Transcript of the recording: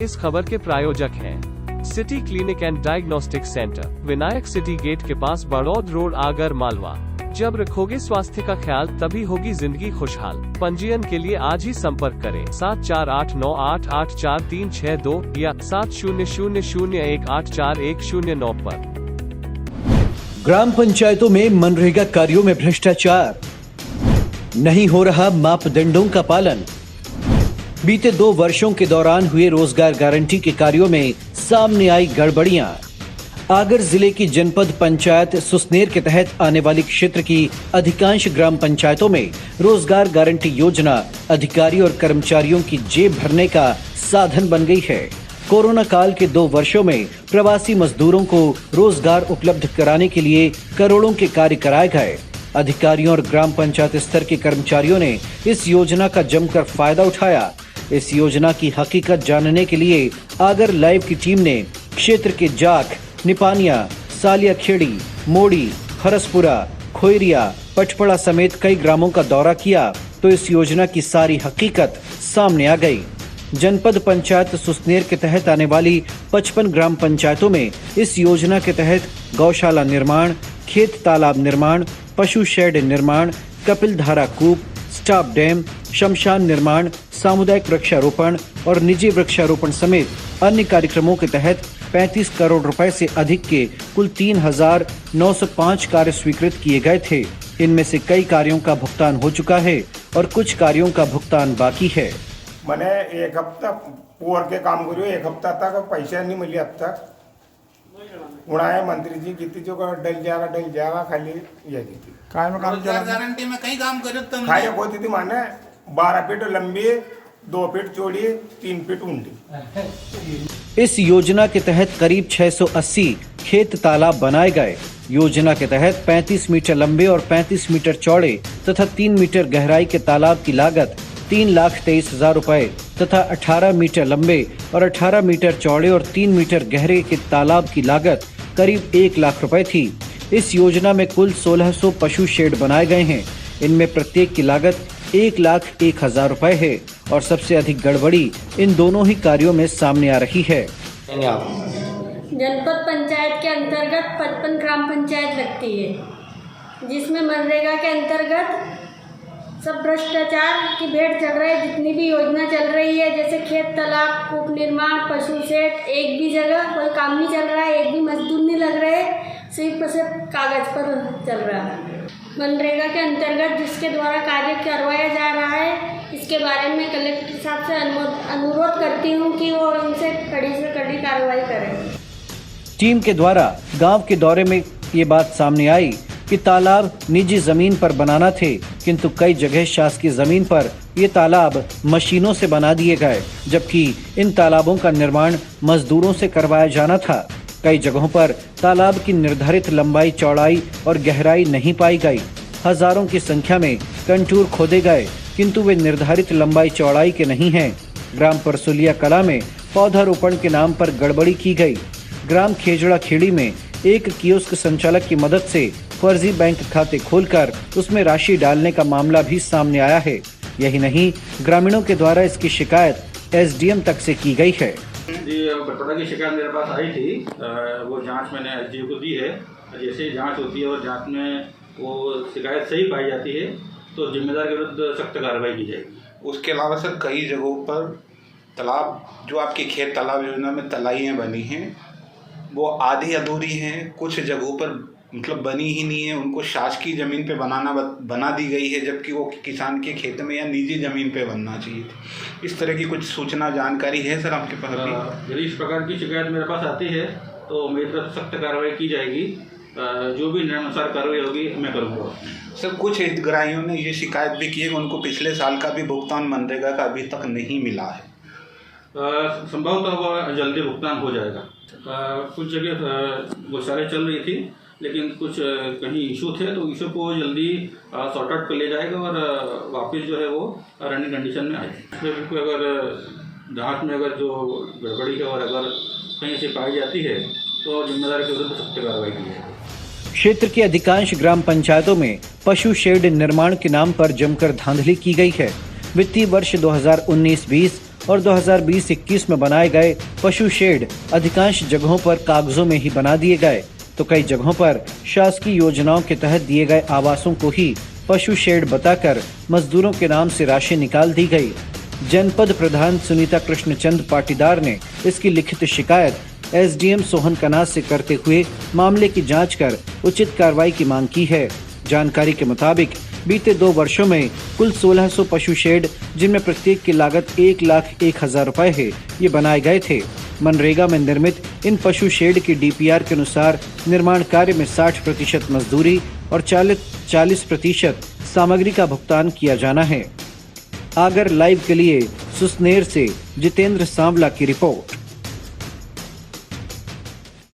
इस खबर के प्रायोजक हैं city clinic and diagnostic centre, Vinayak city gate के पास, बड़ौद रोड, आगर मालवा। जब रखोगे स्वास्थ्य का ख्याल तभी होगी जिंदगी खुशहाल। पंजीयन के लिए आज ही संपर्क करें 7489884362 या 7000184109 पर। ग्राम पंचायतों में मनरेगा कार्यों में भ्रष्टाचार, नहीं हो रहा मापदंडों का पालन। बीते 2 वर्षों के दौरान हुए रोजगार गारंटी के कार्यों में सामने आई गड़बड़ियां। आगर जिले की जनपद पंचायत सुसनेर के तहत आने वाली क्षेत्र की अधिकांश ग्राम पंचायतों में रोजगार गारंटी योजना अधिकारी और कर्मचारियों की जेब भरने का साधन बन गई है। कोरोना काल के 2 वर्षों में प्रवासी मजदूरों को रोजगार उपलब्ध कराने के लिए करोड़ों के कार्य कराए गए। अधिकारियों और ग्राम पंचायत स्तर के कर्मचारियों ने इस योजना का जमकर फायदा उठाया। इस योजना की हकीकत जानने के लिए आगर लाइव की टीम ने क्षेत्र के जाख, निपानिया, सालिया खेड़ी, मोड़ी, हरसपुरा, खोयरिया, पटपड़ा समेत कई ग्रामों का दौरा किया तो इस योजना की सारी हकीकत सामने आ गई। जनपद पंचायत सुसनेर के तहत आने वाली 55 ग्राम पंचायतों में इस योजना के तहत गौशाला निर्माण, खेत तालाब निर्माण, पशु शेड निर्माण, कपिल धारा कूप, स्टाफ डैम, शमशान निर्माण, सामुदायिक वृक्षारोपण और निजी वृक्षारोपण समेत अन्य कार्यक्रमों के तहत 35 करोड़ रुपए से अधिक के कुल 3905 कार्य स्वीकृत किए गए थे। इनमें से कई कार्यों का भुगतान हो चुका है और कुछ कार्यों का भुगतान बाकी है। मैंने 1 हफ्ता पोर के काम करो, 1 हफ्ता तक पैसा नहीं मिले अब तक। उड़ाए मंत्री जी की जो डल जाएगा खाली ये की काय में काम चला गारंटी में कई काम करे तुम खाए होती थी माने 12 फीट लंबी, 2 फीट चौड़ी, 3 फीट ऊंडी। इस योजना के तहत करीब 680 खेत तालाब बनाए गए। योजना के तहत 35 मीटर लंबे और 35 मीटर चौड़े तथा 3 मीटर गहराई के तालाब की लागत 3,23,000 रुपए तथा 18 मीटर लंबे और 18 मीटर चौड़े और 3 मीटर गहरे के तालाब की लागत करीब 1 लाख रुपए थी। इस योजना में कुल 1600 पशु शेड बनाए गए हैं। इनमें प्रत्येक की लागत 1,01,000 रुपए है और सबसे अधिक गड़बड़ी इन दोनों ही कार्यों में सामने आ रही है। जनपद पंचायत के अंतर्गत 55 ग्राम पंचायत लगती है, जिसमें मनरेगा के अंतर्गत सब भ्रष्टाचार की भेंट चल रही है। जितनी भी योजना चल रही है, जैसे खेत तालाब, कूप निर्माण, पशु शेड, एक भी जगह कोई काम नहीं चल रहा है, एक भी मजदूर नहीं लग रहे, सिर्फ कागज पर चल रहा है। मनरेगा के अंतर्गत जिसके द्वारा कार्य करवाया जा रहा है, इसके बारे में कलेक्टर साहब से अनुरोध करती हूँ कि वो उनसे कड़ी से कड़ी कार्रवाई करें। टीम के द्वारा गांव के दौरे में ये बात सामने आई कि तालाब निजी जमीन पर बनाना थे, किंतु कई जगह शासकीय जमीन पर ये तालाब मशीनों से बना दिए गए, जबकि इन तालाबों का निर्माण मजदूरों से करवाया जाना था। कई जगहों पर तालाब की निर्धारित लंबाई, चौड़ाई और गहराई नहीं पाई गई। हजारों की संख्या में कंटूर खोदे गए, किंतु वे निर्धारित लंबाई चौड़ाई के नहीं हैं। ग्राम परसुलिया कला में पौधारोपण के नाम पर गड़बड़ी की गई। ग्राम खेजड़ा खेड़ी में एक कियोस्क संचालक की मदद से फर्जी बैंक खाते खोलकर उसमें राशि डालने का मामला भी सामने आया है। यही नहीं, ग्रामीणों के द्वारा इसकी शिकायत SDM तक से की गई है। जी, बटोड़ा की शिकायत मेरे पास आई थी। वो जांच मैंने SDO को दी है। जैसे ही जांच होती है और जांच में वो शिकायत सही पाई जाती है तो जिम्मेदार के विरुद्ध सख्त कार्रवाई की जाएगी। उसके अलावा सर कई जगहों पर तालाब, जो आपकी खेत तालाब योजना में तलाइयाँ बनी हैं, वो आधी अधूरी हैं, कुछ जगहों पर मतलब बनी ही नहीं है। उनको शासकीय ज़मीन पे बना दी गई है, जबकि वो किसान के खेत में या निजी ज़मीन पे बनना चाहिए। इस तरह की कुछ सूचना जानकारी है सर आपके पास? यदि इस प्रकार की शिकायत मेरे पास आती है तो मेरी तरफ सख्त कार्रवाई की जाएगी। जो भी नियमानुसार कार्रवाई होगी मैं करूँगा। सर, कुछ हितग्राहियों ने ये शिकायत भी की है कि उनको पिछले साल का भी भुगतान मनरेगा का अभी तक नहीं मिला है। संभवतः वह जल्दी भुगतान हो जाएगा। कुछ जगह गुजारे चल रही थी, लेकिन कुछ कहीं इशू थे तो इशू को जल्दी सॉर्ट आउट कर लिया जाएगा और वापस जो है वो रनिंग कंडीशन में आएगी। फिर अगर जांच में अगर जो गड़बड़ी है और अगर कहीं से पाई जाती है तो जिम्मेदार के विरुद्ध सख्त कार्रवाई की जाएगी। क्षेत्र की अधिकांश ग्राम पंचायतों में पशु शेड निर्माण के नाम पर जमकर धांधली की गई है। वित्तीय वर्ष 2019-20 और 2020-21 में बनाए गए पशु शेड अधिकांश जगहों पर कागजों में ही बना दिए गए, तो कई जगहों पर शासकीय योजनाओं के तहत दिए गए आवासों को ही पशु शेड बताकर मजदूरों के नाम से राशि निकाल दी गई। जनपद प्रधान सुनीता कृष्णचंद पाटीदार ने इसकी लिखित शिकायत एसडीएम सोहन कनास से करते हुए मामले की जांच कर उचित कार्रवाई की मांग की है। जानकारी के मुताबिक बीते 2 वर्षों में कुल 1600 पशु शेड, जिनमें प्रत्येक की लागत 1,01,000 रुपए है, ये बनाए गए थे। मनरेगा में निर्मित इन पशु शेड की डीपीआर के अनुसार निर्माण कार्य में 60% मजदूरी और 40% सामग्री का भुगतान किया जाना है। आगर लाइव के लिए सुसनेर से जितेंद्र सांवला की रिपोर्ट।